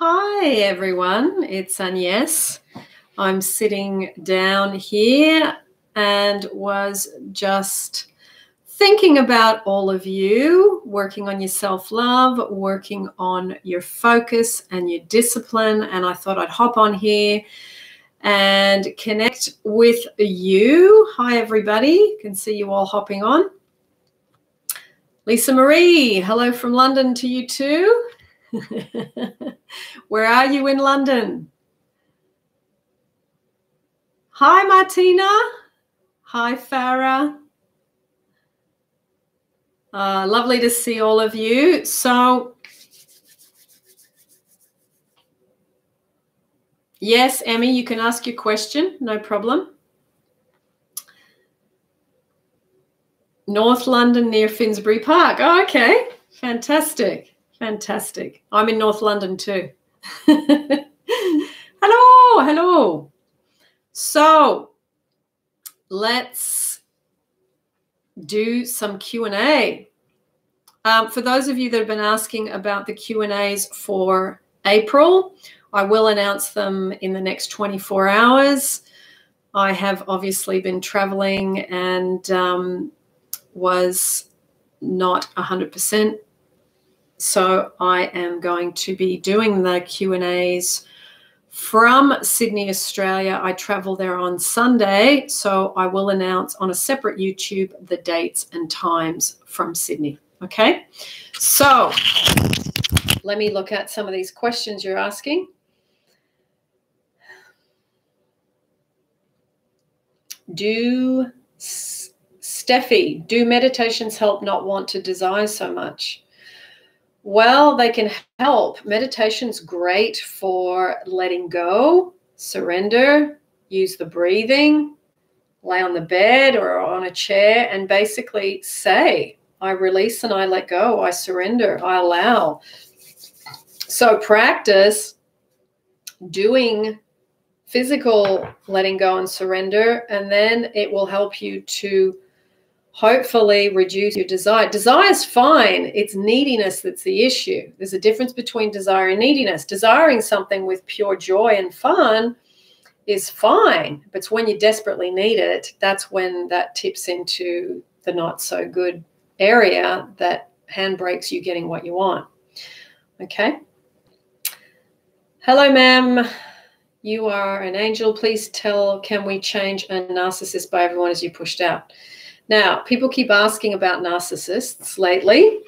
Hi everyone, it's Agnes. I'm sitting down here and was just thinking about all of you, working on your self-love, working on your focus and your discipline, and I thought I'd hop on here and connect with you. Hi everybody, can see you all hopping on. Lisa Marie, hello from London to you too. Where are you in London? Hi, Martina. Hi, Farah. Lovely to see all of you. So, yes, Emmy, you can ask your question. No problem. North London near Finsbury Park. Oh, okay. Fantastic. Fantastic. I'm in North London too. Hello. So let's do some Q&A. For those of you that have been asking about the Q&As for April, I will announce them in the next 24 hours. I have obviously been traveling and was not 100%. So I am going to be doing the Q&As from Sydney, Australia. I travel there on Sunday, so I will announce on a separate YouTube the dates and times from Sydney. Okay, so let me look at some of these questions you're asking. Steffi, do meditations help not want to desire so much? Well, they can help. Meditation's great for letting go, surrender, use the breathing, lay on the bed or on a chair and basically say, I release and I let go, I surrender, I allow. So practice doing physical letting go and surrender, and then it will help you to hopefully reduce your desire. Desire is fine. It's neediness that's the issue. There's a difference between desire and neediness. Desiring something with pure joy and fun is fine, but it's when you desperately need it, that's when that tips into the not so good area that handbrakes you getting what you want. Okay. Hello, ma'am. You are an angel. Please tell, can we change a narcissist by everyone as you pushed out? Now, people keep asking about narcissists lately.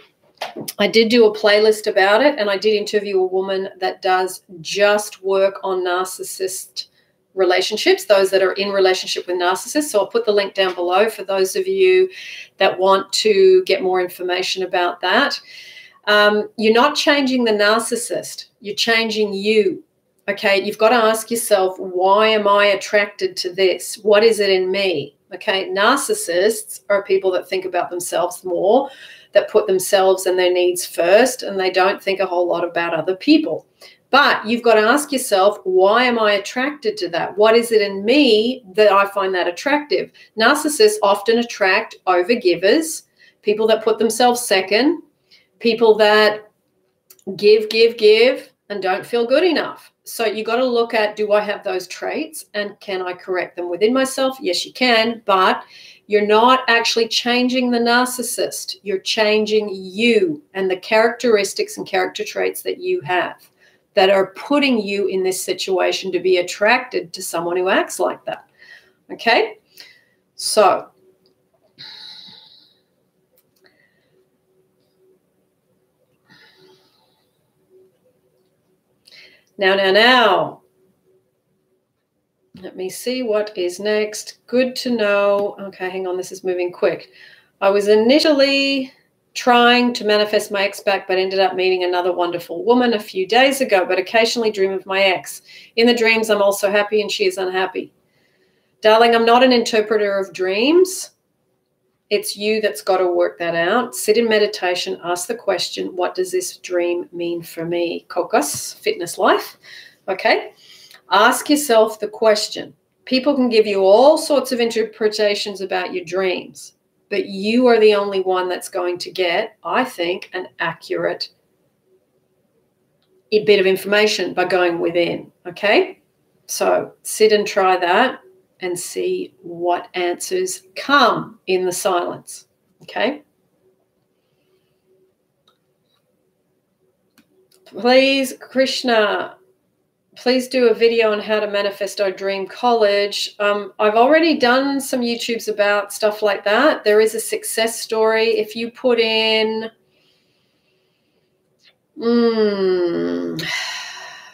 I did do a playlist about it, and I did interview a woman that does just work on narcissist relationships, those that are in relationship with narcissists. So I'll put the link down below for those of you that want to get more information about that. You're not changing the narcissist. You're changing you. Okay, you've got to ask yourself, why am I attracted to this? What is it in me? Okay, narcissists are people that think about themselves more, that put themselves and their needs first, and they don't think a whole lot about other people. But you've got to ask yourself, why am I attracted to that? What is it in me that I find that attractive? Narcissists often attract overgivers, people that put themselves second, people that give, and don't feel good enough. So you got to look at, do I have those traits and can I correct them within myself? Yes, you can, but you're not actually changing the narcissist. You're changing you and the characteristics and character traits that you have that are putting you in this situation to be attracted to someone who acts like that. Okay? So Now. Let me see what is next. Good to know. Okay, hang on. This is moving quick. I was initially trying to manifest my ex back, but ended up meeting another wonderful woman a few days ago, but occasionally dream of my ex. In the dreams, I'm also happy and she is unhappy. Darling, I'm not an interpreter of dreams. It's you that's got to work that out. Sit in meditation, ask the question, what does this dream mean for me? Cocos, fitness life. Okay. Ask yourself the question. People can give you all sorts of interpretations about your dreams, but you are the only one that's going to get, I think, an accurate a bit of information by going within, okay? So sit and try that and see what answers come in the silence, okay? Please, Krishna, please do a video on how to manifest our dream college. I've already done some YouTubes about stuff like that. There is a success story. If you put in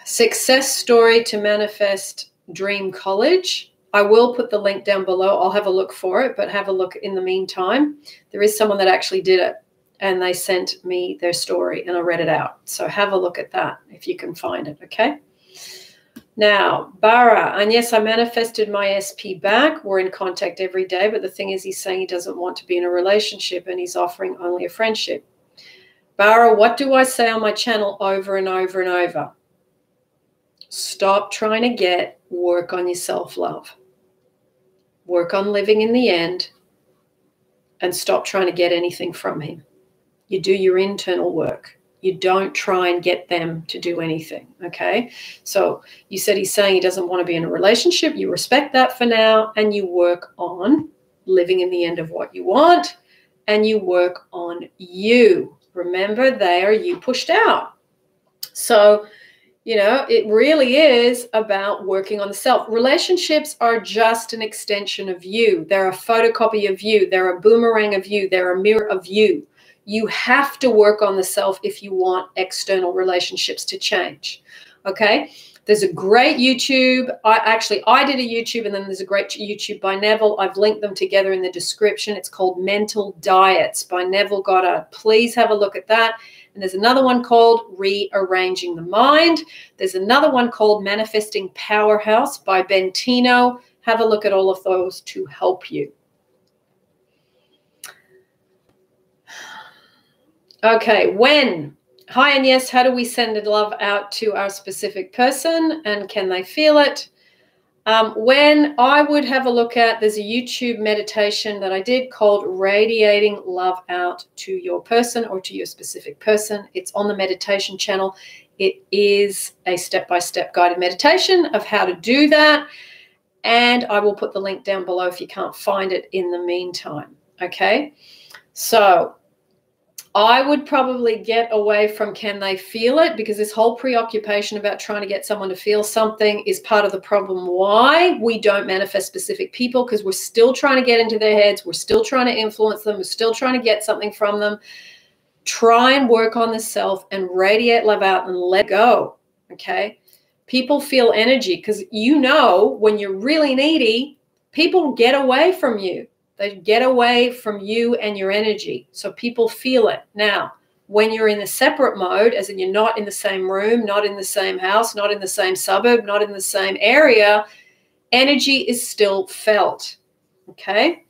success story to manifest dream college, I will put the link down below. I'll have a look for it, but have a look in the meantime. There is someone that actually did it, and they sent me their story, and I read it out. So have a look at that if you can find it, okay? Now, Bara, and yes, I manifested my SP back. We're in contact every day, but the thing is, he's saying he doesn't want to be in a relationship, and he's offering only a friendship. Bara, what do I say on my channel over and over and over? Stop trying to get, work on your self-love. Work on living in the end, and stop trying to get anything from him. You do your internal work. You don't try and get them to do anything, okay? So you said he's saying he doesn't want to be in a relationship. You respect that for now, and you work on living in the end of what you want, and you work on you. Remember, they are you pushed out. So, you know, it really is about working on the self. Relationships are just an extension of you. They're a photocopy of you. They're a boomerang of you. They're a mirror of you. You have to work on the self if you want external relationships to change, okay? There's a great YouTube. I did a YouTube, and then there's a great YouTube by Neville. I've linked them together in the description. It's called Mental Diets by Neville Goddard. Please have a look at that. And there's another one called Rearranging the Mind. There's another one called Manifesting PowerHouse by Bentino. Have a look at all of those to help you. Okay, when? Hi, and yes, how do we send love out to our specific person, and can they feel it? When I would have a look at, there's a YouTube meditation that I did called Radiating Love Out to Your Person or to your specific person. It's on the meditation channel. It is a step-by-step guided meditation of how to do that, and I will put the link down below if you can't find it in the meantime, okay? So I would probably get away from can they feel it, because this whole preoccupation about trying to get someone to feel something is part of the problem why we don't manifest specific people, because we're still trying to get into their heads. We're still trying to influence them. We're still trying to get something from them. Try and work on the self and radiate love out and let go, okay? People feel energy because, you know, when you're really needy, people get away from you. They get away from you and your energy. So people feel it. Now, when you're in a separate mode, as in you're not in the same room, not in the same house, not in the same suburb, not in the same area, energy is still felt. Okay?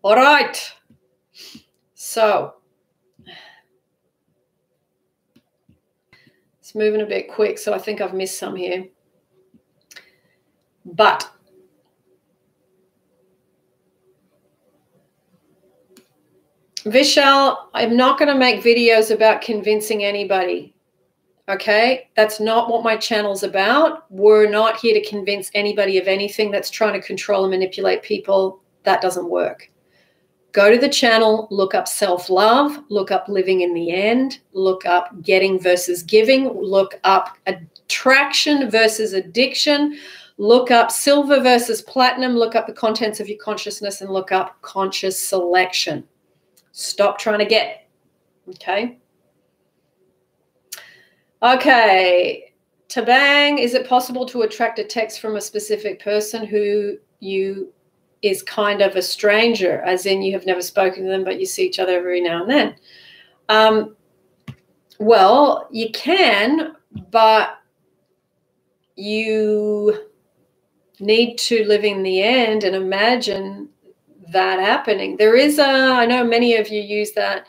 All right. So it's moving a bit quick, so I think I've missed some here. But Vishal, I'm not going to make videos about convincing anybody, okay? That's not what my channel's about. We're not here to convince anybody of anything that's trying to control and manipulate people. That doesn't work. Go to the channel, look up self-love, look up living in the end, look up getting versus giving, look up attraction versus addiction, look up silver versus platinum, look up the contents of your consciousness, and look up conscious selection. Stop trying to get, okay? Okay, Tabang, is it possible to attract a text from a specific person who is kind of a stranger, as in you have never spoken to them, but you see each other every now and then? Well, you can, but you need to live in the end and imagine that happening. There is I know many of you use that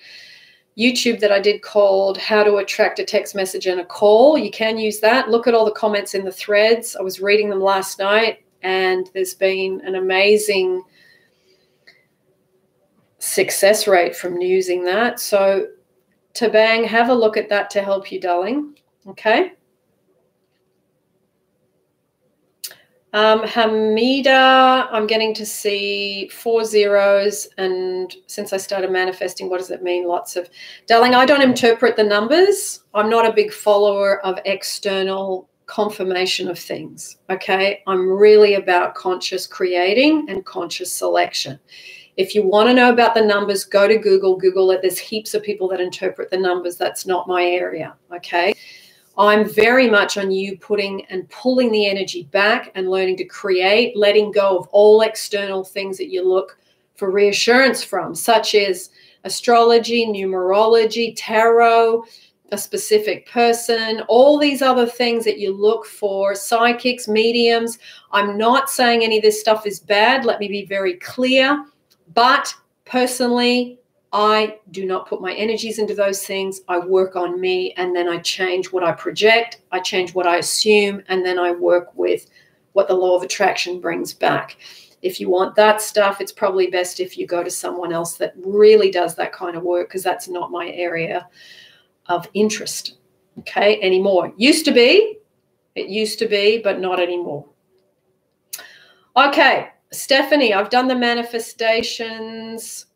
YouTube that I did called How to Attract a Text Message and a Call. You can use that. Look at all the comments in the threads. I was reading them last night, and there's been an amazing success rate from using that. So Tabang, have a look at that to help you, darling. Okay. Hamida, I'm getting to see 4 zeros. And since I started manifesting, what does it mean? Lots of, darling, I don't interpret the numbers. I'm not a big follower of external confirmation of things. Okay. I'm really about conscious creating and conscious selection. If you want to know about the numbers, go to Google, Google it. There's heaps of people that interpret the numbers. That's not my area. Okay. I'm very much on you putting and pulling the energy back and learning to create, letting go of all external things that you look for reassurance from, such as astrology, numerology, tarot, a specific person, all these other things that you look for, psychics, mediums. I'm not saying any of this stuff is bad. Let me be very clear. But personally, I do not put my energies into those things. I work on me, and then I change what I project. I change what I assume, and then I work with what the law of attraction brings back. If you want that stuff, it's probably best if you go to someone else that really does that kind of work, because that's not my area of interest, okay, anymore. Used to be, it used to be, but not anymore. Okay, Stephanie, I've done the meditations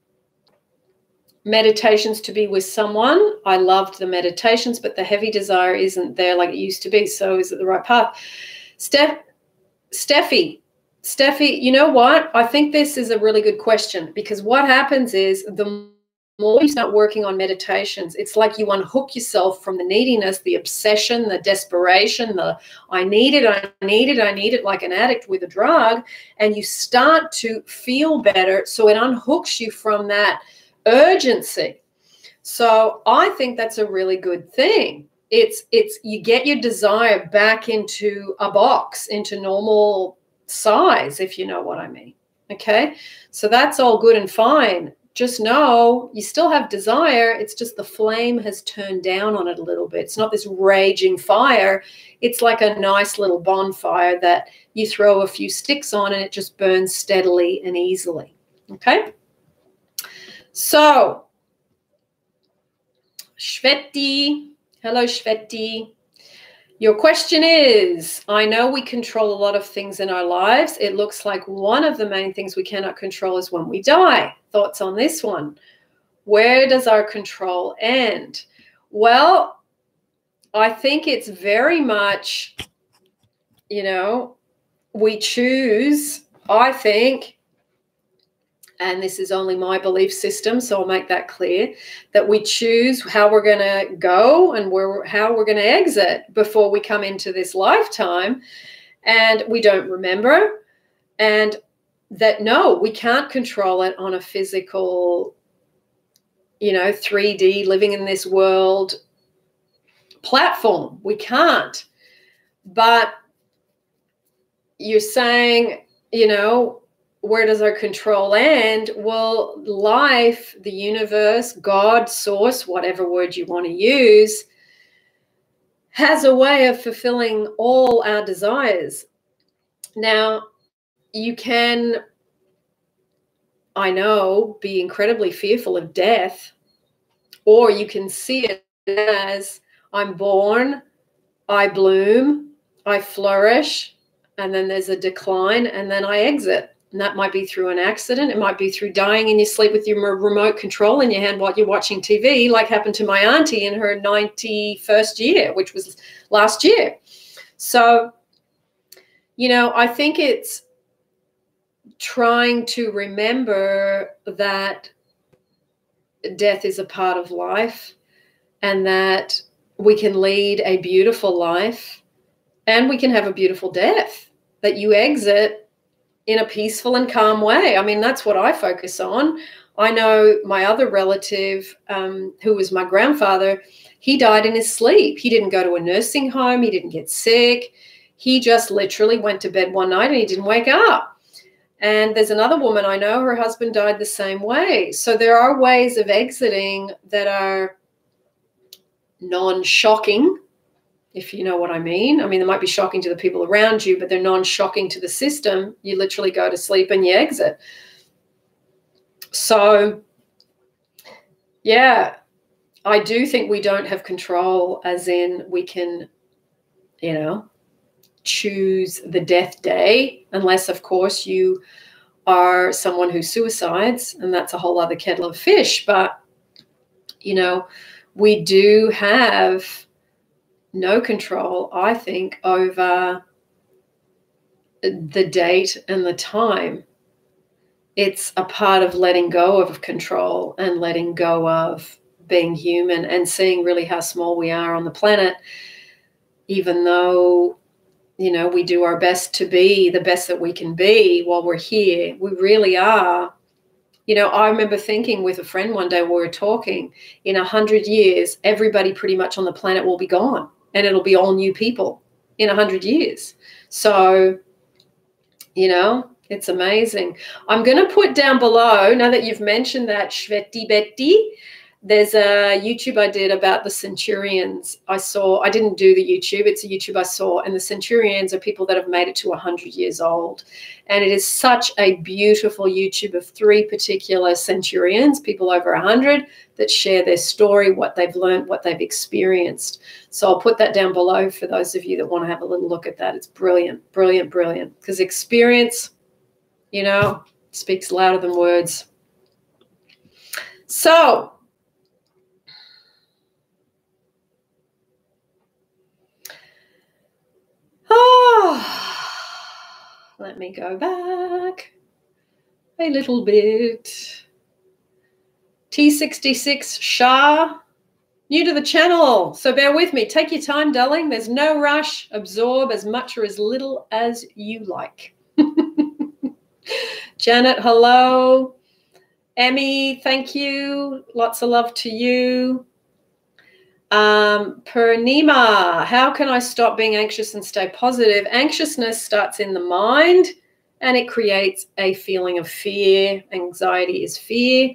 to be with someone. I loved the meditations, but the heavy desire isn't there like it used to be. So is it the right path? Steffi, you know what? I think this is a really good question, because what happens is the more you start working on meditations, it's like you unhook yourself from the neediness, the obsession, the desperation, the I need it like an addict with a drug, and you start to feel better. So it unhooks you from that urgency. So I think that's a really good thing. It's you get your desire back into a box, into normal size, if you know what I mean. Okay, so that's all good and fine. Just know you still have desire. It's just the flame has turned down on it a little bit. It's not this raging fire. It's like a nice little bonfire that you throw a few sticks on and it just burns steadily and easily. Okay. So, Shveti, hello Shveti. Your question is, I know we control a lot of things in our lives. It looks like one of the main things we cannot control is when we die. Thoughts on this one? Where does our control end? Well, I think it's very much, you know, we choose, I think, and this is only my belief system, so I'll make that clear, that we choose how we're going to go and how we're going to exit before we come into this lifetime, and we don't remember, and that, no, we can't control it on a physical, 3D, living in this world platform. We can't. But you're saying, where does our control end? Well, life, the universe, God, source, whatever word you want to use, has a way of fulfilling all our desires. Now, you can, I know, be incredibly fearful of death, or you can see it as I'm born, I bloom, I flourish, and then there's a decline, and then I exit. And that might be through an accident. It might be through dying in your sleep with your remote control in your hand while you're watching TV, like happened to my auntie in her 91st year, which was last year. So, I think it's trying to remember that death is a part of life, and that we can lead a beautiful life, and we can have a beautiful death, that you exit in a peaceful and calm way. I mean, that's what I focus on. I know my other relative, who was my grandfather, he died in his sleep. He didn't go to a nursing home. He didn't get sick. He just literally went to bed one night and he didn't wake up. And there's another woman I know, her husband died the same way. So there are ways of exiting that are non-shocking, if you know what I mean. I mean, they might be shocking to the people around you, but they're non-shocking to the system. You literally go to sleep and you exit. So, yeah, I do think we don't have control, as in we can, you know, choose the death day, unless, of course, you are someone who suicides, and that's a whole other kettle of fish. But, you know, we do have no control, I think, over the date and the time. It's a part of letting go of control and letting go of being human and seeing really how small we are on the planet, even though, you know, we do our best to be the best that we can be while we're here. We really are. You know, I remember thinking with a friend one day, we were talking, in 100 years, everybody pretty much on the planet will be gone, and it'll be all new people in 100 years. So, you know, it's amazing. I'm going to put down below, now that you've mentioned that, Shveti Betty, there's a YouTube I did about the centurions. I didn't do the YouTube. It's a YouTube I saw. And the centurions are people that have made it to 100 years old. And it is such a beautiful YouTube of 3 particular centurions, people over 100, that share their story, what they've learned, what they've experienced. So I'll put that down below for those of you that want to have a little look at that. It's brilliant, brilliant, brilliant. Because experience, you know, speaks louder than words. So, let me go back a little bit. T66 Shah, new to the channel, so bear with me. Take your time, darling. There's no rush. Absorb as much or as little as you like. Janet, hello. Emmy, thank you. Lots of love to you. Purnima, how can I stop being anxious and stay positive? Anxiousness starts in the mind, and it creates a feeling of fear. Anxiety is fear.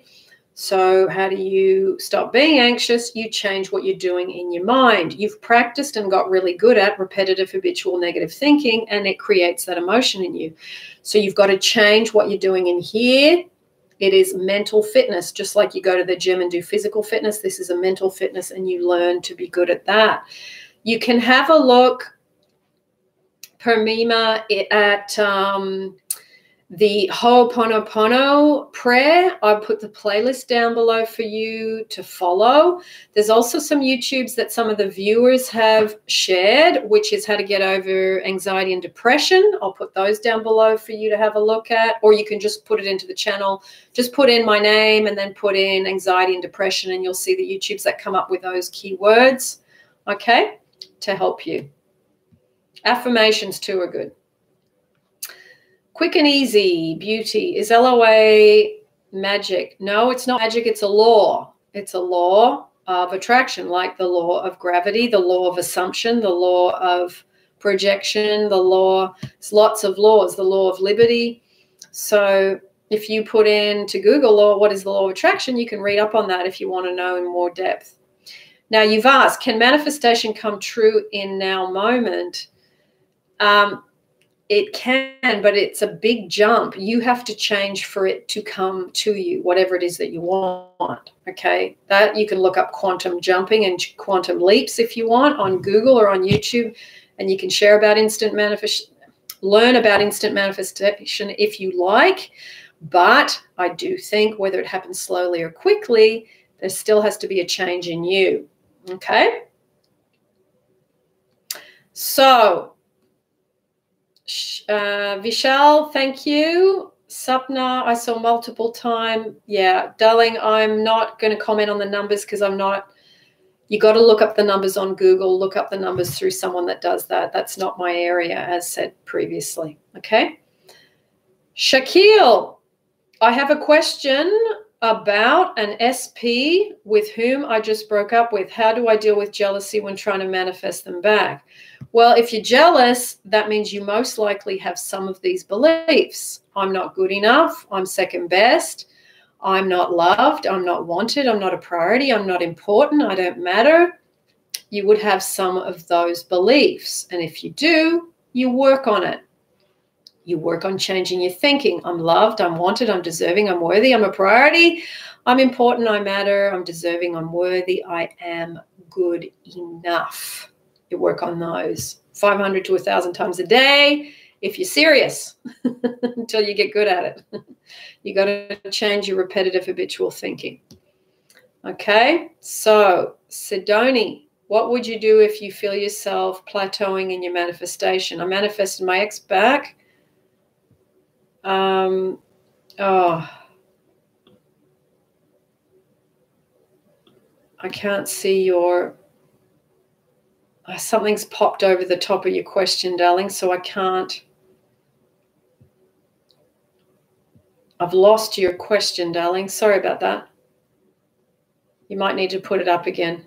So how do you stop being anxious? You change what you're doing in your mind. You've practiced and got really good at repetitive, habitual, negative thinking, and it creates that emotion in you. So you've got to change what you're doing in here. It is mental fitness, just like you go to the gym and do physical fitness. This is a mental fitness, and you learn to be good at that. You can have a look, Permima, at the Ho'oponopono prayer. I put the playlist down below for you to follow. There's also some YouTubes that some of the viewers have shared, which is how to get over anxiety and depression. I'll put those down below for you to have a look at, or you can just put it into the channel. Just put in my name and then put in anxiety and depression, and you'll see the YouTubes that come up with those keywords, okay, to help you. Affirmations too are good. Quick and easy beauty. Is LOA magic? No, it's not magic. It's a law. It's a law of attraction, like the law of gravity, the law of assumption, the law of projection, the law. There's lots of laws. The law of liberty. So if you put into Google law, what is the law of attraction, you can read up on that if you want to know in more depth. Now, you've asked, can manifestation come true in now moment? It can, but it's a big jump. You have to change for it to come to you, whatever it is that you want, okay? That you can look up quantum jumping and quantum leaps if you want on Google or on YouTube, and you can share about instant manifestation, learn about instant manifestation if you like. But I do think whether it happens slowly or quickly, there still has to be a change in you, okay? So, Vishal, thank you. Sapna, I saw multiple times. Yeah, darling, I'm not going to comment on the numbers because I'm not. You got to look up the numbers on Google, look up the numbers through someone that does that. That's not my area, as said previously. Okay. Shaquille, I have a question about an SP with whom I just broke up with. How do I deal with jealousy when trying to manifest them back? Well, if you're jealous, that means you most likely have some of these beliefs. I'm not good enough. I'm second best. I'm not loved. I'm not wanted. I'm not a priority. I'm not important. I don't matter. You would have some of those beliefs. And if you do, you work on it. You work on changing your thinking. I'm loved. I'm wanted. I'm deserving. I'm worthy. I'm a priority. I'm important, I matter, I'm deserving, I'm worthy, I am good enough. You work on those 500 to 1,000 times a day if you're serious until you get good at it. You got to change your repetitive habitual thinking. Okay, so Sidoni, what would you do if you feel yourself plateauing in your manifestation? I manifested my ex back. Oh, I can't see your... something's popped over the top of your question, darling, so I can't... I've lost your question, darling. Sorry about that. You might need to put it up again.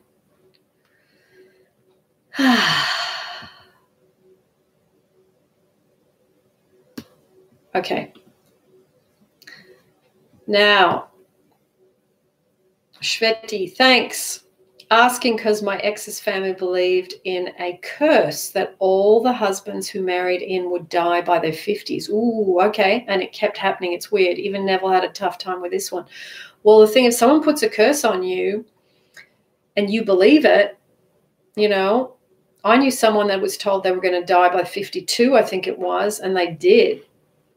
Okay. Now, Shveti, thanks. Asking because my ex's family believed in a curse that all the husbands who married in would die by their 50s. Ooh, okay. And it kept happening. It's weird. Even Neville had a tough time with this one. Well, the thing is, someone puts a curse on you and you believe it, you know. I knew someone that was told they were going to die by 52, I think it was, and they did,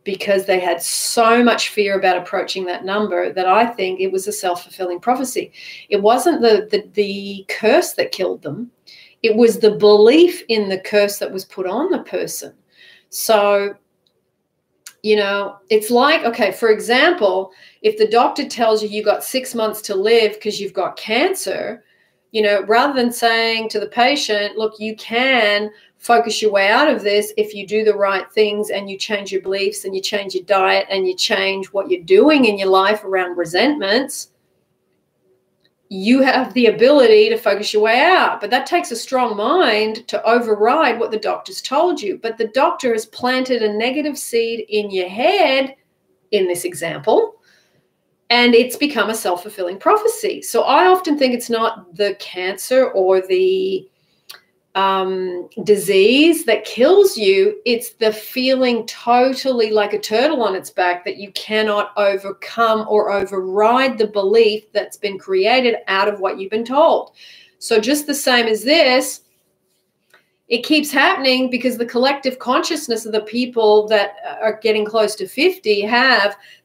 because they had so much fear about approaching that number that I think it was a self-fulfilling prophecy. It wasn't the curse that killed them. It was the belief in the curse that was put on the person. So, you know, it's like, okay, for example, if the doctor tells you got 6 months to live because you've got cancer, you know, rather than saying to the patient, look, you can focus your way out of this if you do the right things and you change your beliefs and you change your diet and you change what you're doing in your life around resentments, you have the ability to focus your way out. But that takes a strong mind to override what the doctor's told you. But the doctor has planted a negative seed in your head, in this example, and it's become a self-fulfilling prophecy. So I often think it's not the cancer or the disease that kills you. It's the feeling totally like a turtle on its back that you cannot overcome or override the belief that's been created out of what you've been told. So just the same as this, it keeps happening because the collective consciousness of the people that are getting close to 50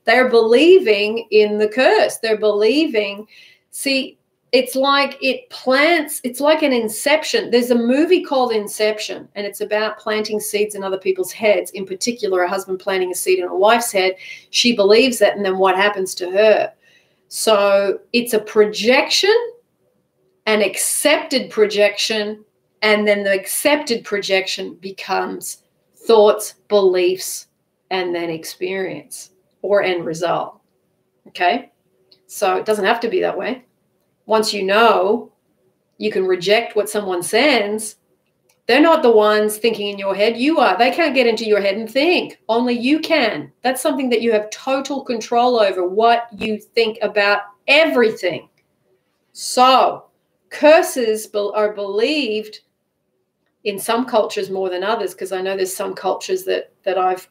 they're believing in the curse. They're believing, see, it's like it's like an inception. There's a movie called Inception, and it's about planting seeds in other people's heads, in particular, a husband planting a seed in a wife's head. She believes that, and then what happens to her? So it's a projection, an accepted projection, and then the accepted projection becomes thoughts, beliefs, and then experience or end result. Okay? So it doesn't have to be that way. Once you know, you can reject what someone sends. They're not the ones thinking in your head. You are. They can't get into your head and think. Only you can. That's something that you have total control over, what you think about everything. So curses are believed in some cultures more than others, because I know there's some cultures that I've,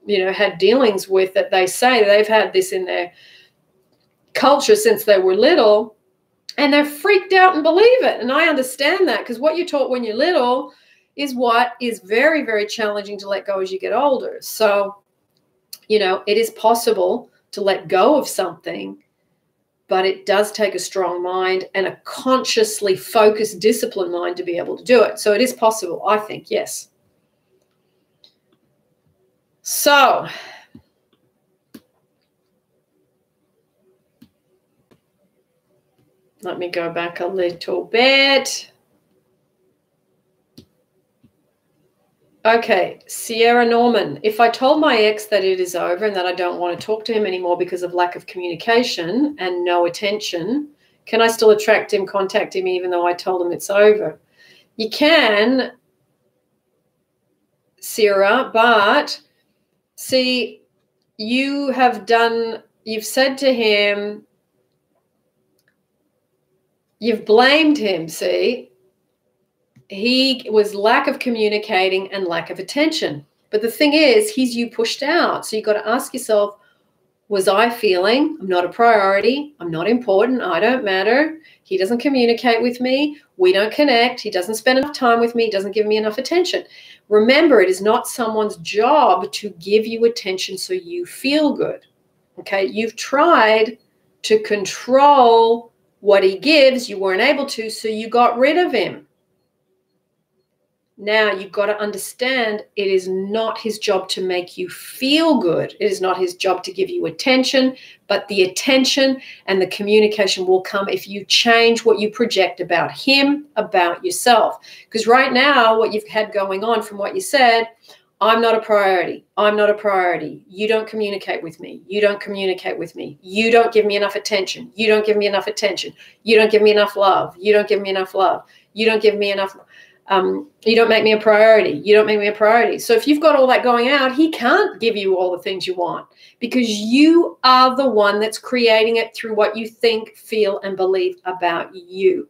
you know, had dealings with that they say they've had this in their culture since they were little, and they're freaked out and believe it. And I understand that, because what you're taught when you're little is what is very, very challenging to let go as you get older. So, you know, it is possible to let go of something, but it does take a strong mind and a consciously focused, disciplined mind to be able to do it. So it is possible, I think, yes. So let me go back a little bit. Okay, Sierra Norman. If I told my ex that it is over and that I don't want to talk to him anymore because of lack of communication and no attention, can I still attract him, contact him, even though I told him it's over? You can, Sierra, but see, you've said to him, you've blamed him, see? He was lack of communicating and lack of attention. But the thing is, he's you pushed out. So you've got to ask yourself, was I feeling, I'm not a priority, I'm not important, I don't matter, he doesn't communicate with me, we don't connect, he doesn't spend enough time with me, he doesn't give me enough attention. Remember, it is not someone's job to give you attention so you feel good. Okay, you've tried to control what he gives, you weren't able to, so you got rid of him. Now you've got to understand it is not his job to make you feel good. It is not his job to give you attention, but the attention and the communication will come if you change what you project about him, about yourself. Because right now, what you've had going on from what you said, I'm not a priority. I'm not a priority. You don't communicate with me. You don't communicate with me. You don't give me enough attention. You don't give me enough attention. You don't give me enough love. You don't give me enough love. You don't give me enough. You don't make me a priority. You don't make me a priority. So if you've got all that going out, he can't give you all the things you want because you are the one that's creating it through what you think, feel, and believe about you.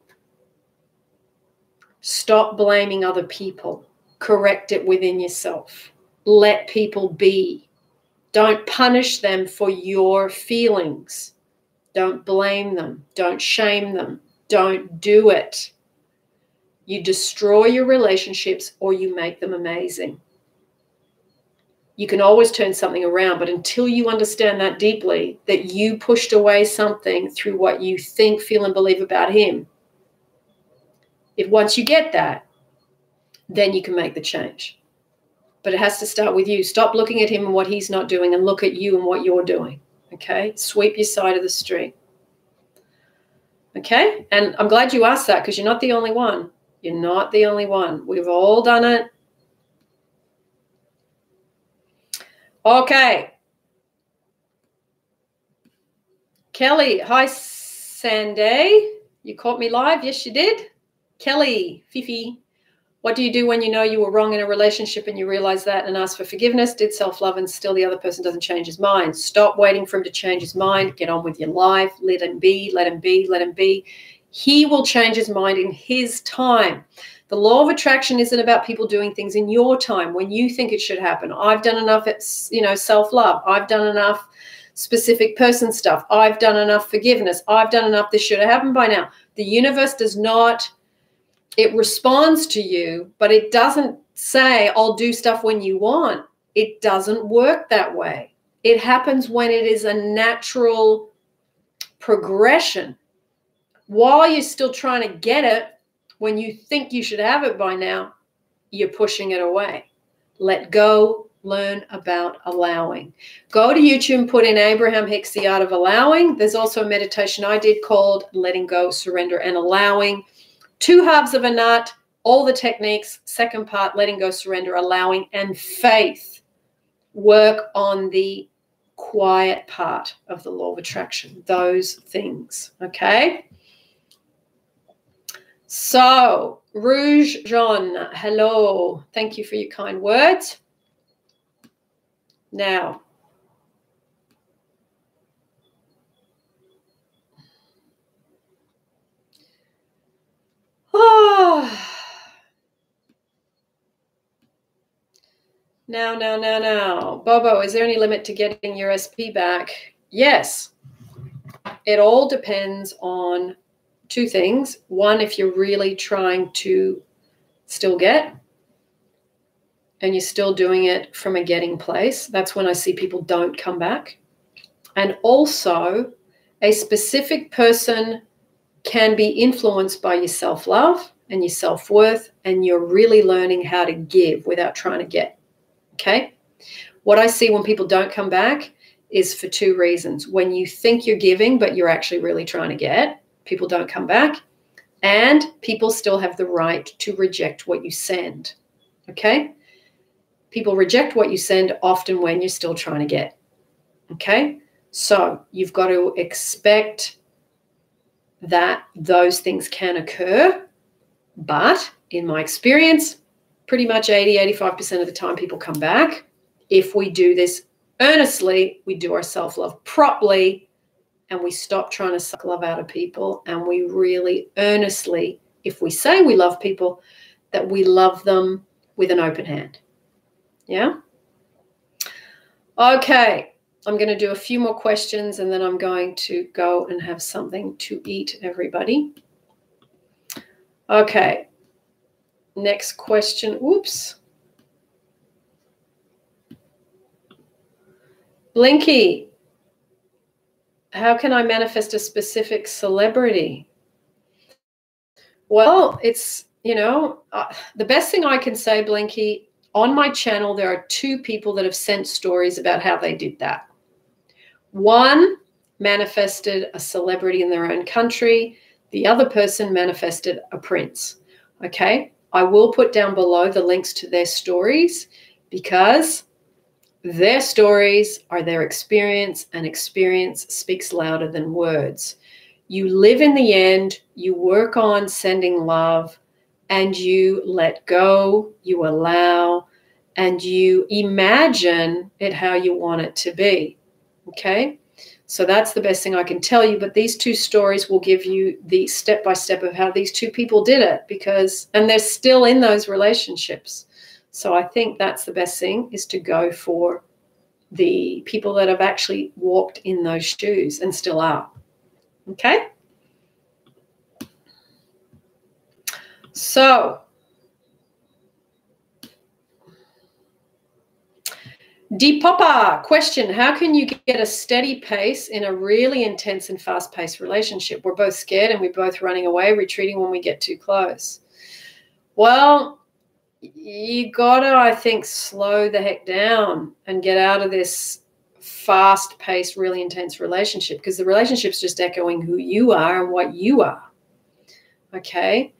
Stop blaming other people. Correct it within yourself. Let people be. Don't punish them for your feelings. Don't blame them. Don't shame them. Don't do it. You destroy your relationships or you make them amazing. You can always turn something around, but until you understand that deeply, that you pushed away something through what you think, feel, and believe about him, if once you get that, then you can make the change. But it has to start with you. Stop looking at him and what he's not doing and look at you and what you're doing. Okay? Sweep your side of the street. Okay? And I'm glad you asked that because you're not the only one. You're not the only one. We've all done it. Okay. Kelly, hi, Sanday. You caught me live? Yes, you did. Kelly, Fifi, what do you do when you know you were wrong in a relationship and you realize that and ask for forgiveness, did self-love, and still the other person doesn't change his mind? Stop waiting for him to change his mind. Get on with your life. Let him be, let him be, let him be. He will change his mind in his time. The law of attraction isn't about people doing things in your time when you think it should happen. I've done enough, self-love. I've done enough specific person stuff. I've done enough forgiveness. I've done enough. This should have happened by now. The universe does not, it responds to you, but it doesn't say, I'll do stuff when you want. It doesn't work that way. It happens when it is a natural progression. While you're still trying to get it, when you think you should have it by now, you're pushing it away. Let go, learn about allowing. Go to YouTube and put in Abraham Hicks, The Art of Allowing. There's also a meditation I did called Letting Go, Surrender, and Allowing. 2 halves of a nut, all the techniques. Second part, letting go, surrender, allowing, and faith. Work on the quiet part of the law of attraction. Those things, okay? So, Rouge John, hello. Thank you for your kind words. Now, Now. Bobo, is there any limit to getting your SP back? Yes. It all depends on 2 things. One, if you're really trying to still get and you're still doing it from a getting place, that's when I see people don't come back. And also, a specific person can be influenced by your self-love and your self-worth, and you're really learning how to give without trying to get. Okay? What I see when people don't come back is for 2 reasons. When you think you're giving, but you're actually really trying to get, people don't come back. And people still have the right to reject what you send. Okay? People reject what you send often when you're still trying to get. Okay? So you've got to expect that those things can occur. But in my experience, pretty much 80-85% of the time people come back. If we do this earnestly, we do our self-love properly, and we stop trying to suck love out of people, and we really earnestly, if we say we love people, that we love them with an open hand. Yeah? Okay. I'm going to do a few more questions and then I'm going to go and have something to eat, everybody. Okay. Next question. Oops. Blinky. How can I manifest a specific celebrity? Well, it's, you know, the best thing I can say, Blinky, on my channel, there are 2 people that have sent stories about how they did that. One manifested a celebrity in their own country. The other person manifested a prince. Okay. I will put down below the links to their stories because their stories are their experience, and experience speaks louder than words. You live in the end, you work on sending love, and you let go, you allow, and you imagine it how you want it to be. Okay? So that's the best thing I can tell you. But these 2 stories will give you the step-by-step of how these 2 people did it, and they're still in those relationships. So I think that's the best thing, is to go for the people that have actually walked in those shoes and still are. Okay? So, Depopper, question, how can you get a steady pace in a really intense and fast-paced relationship? We're both scared and we're both running away, retreating when we get too close. Well, you gotta, I think, slow the heck down and get out of this fast-paced, really intense relationship, because the relationship's just echoing who you are and what you are. Okay?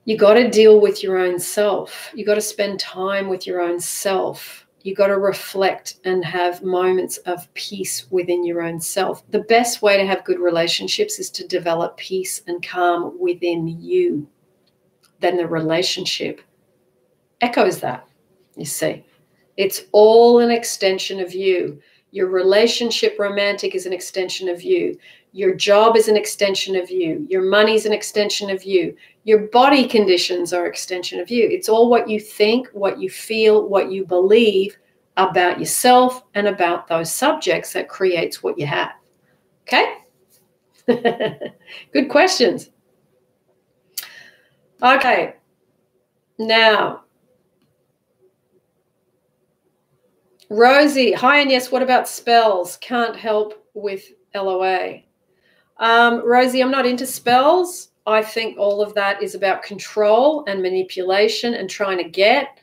You got to deal with your own self. You got to spend time with your own self. You got to reflect and have moments of peace within your own self. The best way to have good relationships is to develop peace and calm within you. Then the relationship echoes that, you see. It's all an extension of you. Your relationship romantic is an extension of you. Your job is an extension of you. Your money is an extension of you. Your body conditions are an extension of you. It's all what you think, what you feel, what you believe about yourself and about those subjects that creates what you have. Okay? Good questions. Okay. Now, Rosie, hi, and yes, what about spells? Can't help with LOA. Rosie, I'm not into spells. I think all of that is about control and manipulation and trying to get.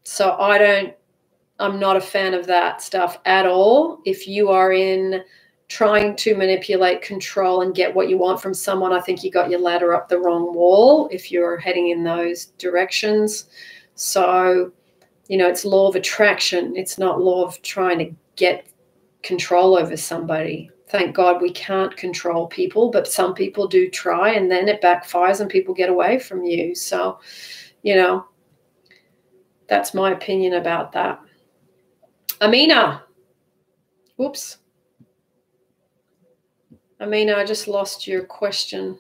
So I'm not a fan of that stuff at all. If you are in trying to manipulate, control, and get what you want from someone, I think you got your ladder up the wrong wall if you're heading in those directions. So, you know, it's law of attraction. It's not law of trying to get control over somebody. Thank God we can't control people, but some people do try, and then it backfires and people get away from you. So, you know, that's my opinion about that. Amina. Whoops. Amina, I just lost your question.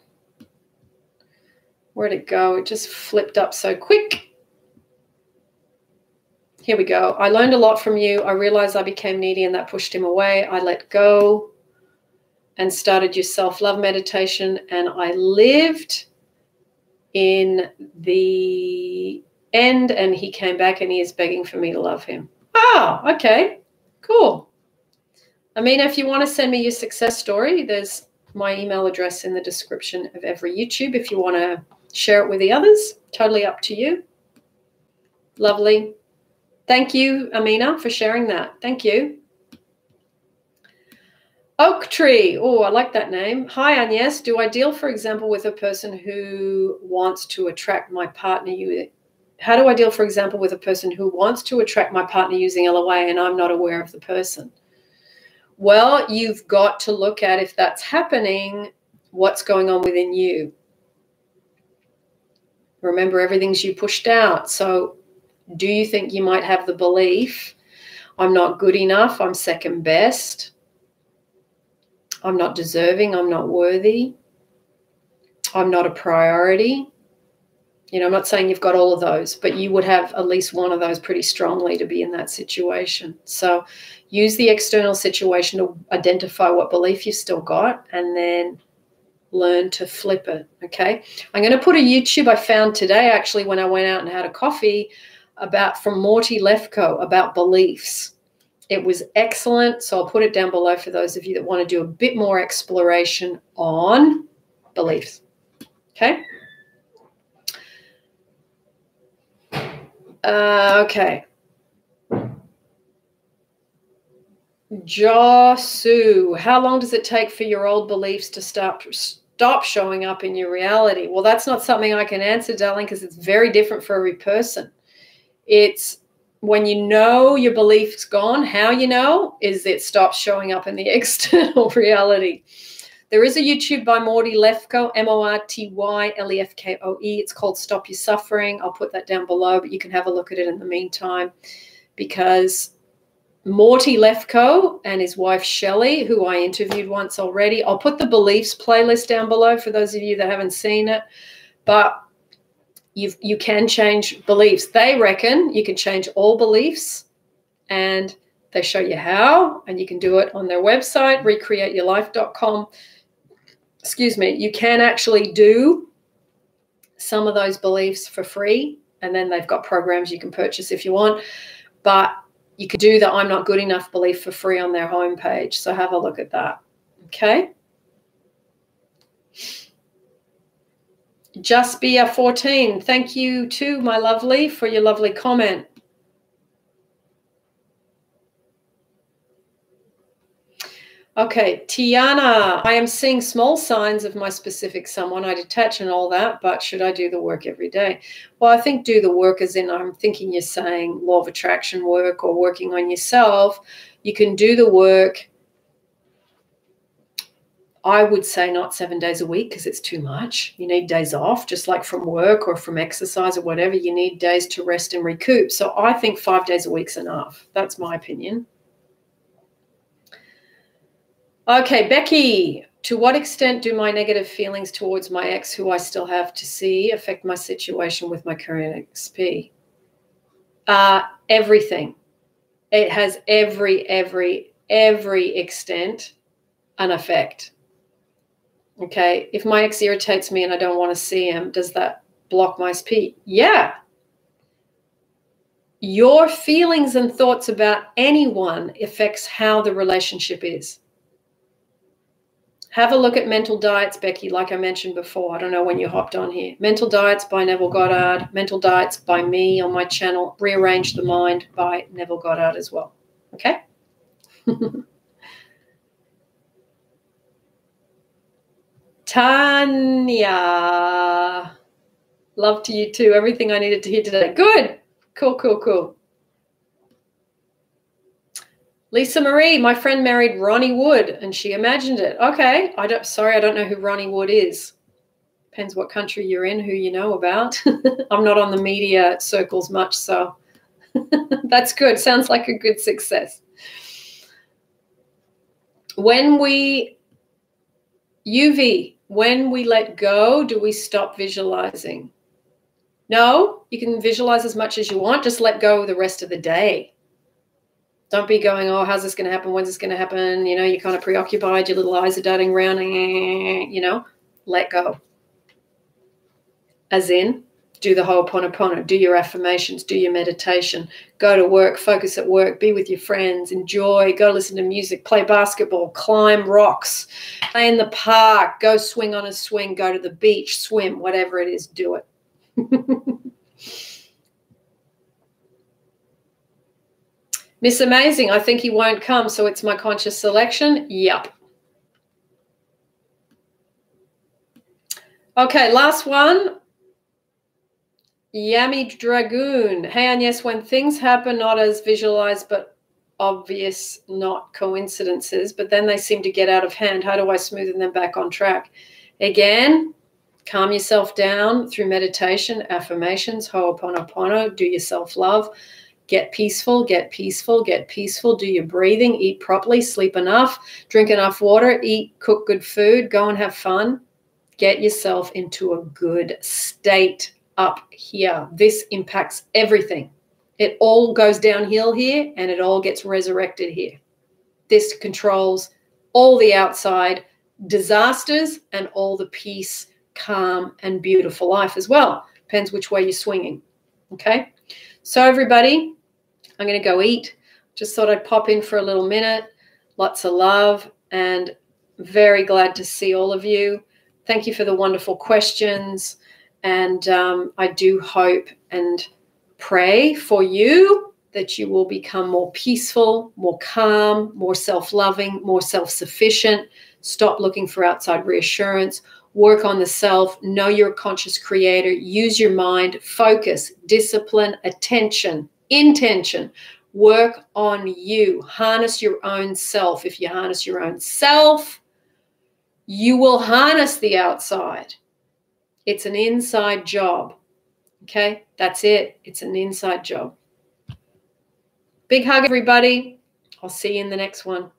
Where'd it go? It just flipped up so quick. Here we go. I learned a lot from you. I realized I became needy and that pushed him away. I let go and started your self-love meditation, and I lived in the end, and he came back and he is begging for me to love him. Ah, okay, cool. Amina, if you want to send me your success story, there's my email address in the description of every YouTube. If you want to share it with the others, totally up to you. Lovely. Thank you, Amina, for sharing that. Thank you. Oak Tree. Oh, I like that name. Hi, Agnes. Do I deal, for example, with a person who wants to attract my partner? How do I deal, for example, with a person who wants to attract my partner using LOA and I'm not aware of the person? Well, you've got to look at, if that's happening, what's going on within you. Remember, everything's you pushed out. So do you think you might have the belief, I'm not good enough, I'm second best, I'm not deserving, I'm not worthy, I'm not a priority? You know, I'm not saying you've got all of those, but you would have at least one of those pretty strongly to be in that situation. So use the external situation to identify what belief you've still got and then learn to flip it, okay? I'm going to put a YouTube I found today, actually, when I went out and had a coffee, from Morty Lefko about beliefs. It was excellent, so I'll put it down below for those of you that want to do a bit more exploration on beliefs, okay? Okay. Josu, how long does it take for your old beliefs to stop showing up in your reality? Well, that's not something I can answer, darling, because it's very different for every person. It's when you know your belief's gone, how you know is it stops showing up in the external reality. There is a YouTube by Morty Lefko, Mortylefkoe. It's called Stop Your Suffering. I'll put that down below, but you can have a look at it in the meantime, because Morty Lefko and his wife Shelley, who I interviewed once already, I'll put the beliefs playlist down below for those of you that haven't seen it, but you can change beliefs. They reckon you can change all beliefs, and they show you how, and you can do it on their website, recreateyourlife.com. Excuse me. You can actually do some of those beliefs for free, and then they've got programs you can purchase if you want, but you could do the I'm not good enough belief for free on their homepage. So have a look at that. Okay. Just be a 14. Thank you too, my lovely, for your lovely comment. Okay, Tiana, I am seeing small signs of my specific someone. I detach and all that, but should I do the work every day? Well, I think do the work as in, I'm thinking you're saying law of attraction work or working on yourself. You can do the work, I would say not 7 days a week, because it's too much. You need days off, just like from work or from exercise or whatever. You need days to rest and recoup. So I think 5 days a week's enough. That's my opinion. Okay, Becky, to what extent do my negative feelings towards my ex, who I still have to see, affect my situation with my current XP? Everything. It has every extent an effect. Okay, if my ex irritates me and I don't want to see him, does that block my XP? Yeah. Your feelings and thoughts about anyone affects how the relationship is. Have a look at Mental Diets, Becky, like I mentioned before. I don't know when you hopped on here. Mental Diets by Neville Goddard. Mental Diets by me on my channel. Rearrange the Mind by Neville Goddard as well. Okay? Tanya. Love to you too. Everything I needed to hear today. Good. Cool, cool, cool. Lisa Marie, my friend married Ronnie Wood and she imagined it. Okay. I don't know who Ronnie Wood is. Depends what country you're in, who you know about. I'm not on the media circles much, so that's good. Sounds like a good success. When we let go, do we stop visualizing? No, you can visualize as much as you want. Just let go the rest of the day. Don't be going, oh, how's this going to happen? When's this going to happen? You know, you're kind of preoccupied. Your little eyes are darting around. You know, let go. As in, do the Ho'oponopono, do your affirmations, do your meditation, go to work, focus at work, be with your friends, enjoy, go listen to music, play basketball, climb rocks, play in the park, go swing on a swing, go to the beach, swim, whatever it is, do it. Miss Amazing, I think he won't come, so it's my conscious selection. Yep. Okay, last one. Yami Dragoon. Hey, Agnes, when things happen not as visualized but obvious, not coincidences, but then they seem to get out of hand, how do I smoothen them back on track? Again, calm yourself down through meditation, affirmations, Ho'oponopono, do your self-love. Get peaceful, get peaceful, get peaceful. Do your breathing, eat properly, sleep enough, drink enough water, eat, cook good food, go and have fun. Get yourself into a good state. up here. This impacts everything. It all goes downhill here and it all gets resurrected here. This controls all the outside disasters and all the peace, calm, and beautiful life as well. Depends which way you're swinging. Okay? So everybody, I'm going to go eat. Just thought I'd pop in for a little minute. Lots of love and very glad to see all of you. Thank you for the wonderful questions. And I do hope and pray for you that you will become more peaceful, more calm, more self-loving, more self-sufficient. Stop looking for outside reassurance. Work on the self. Know you're a conscious creator. Use your mind. Focus, discipline, attention, intention. Work on you. Harness your own self. If you harness your own self, you will harness the outside. It's an inside job. Okay? That's it. It's an inside job. Big hug, everybody. I'll see you in the next one.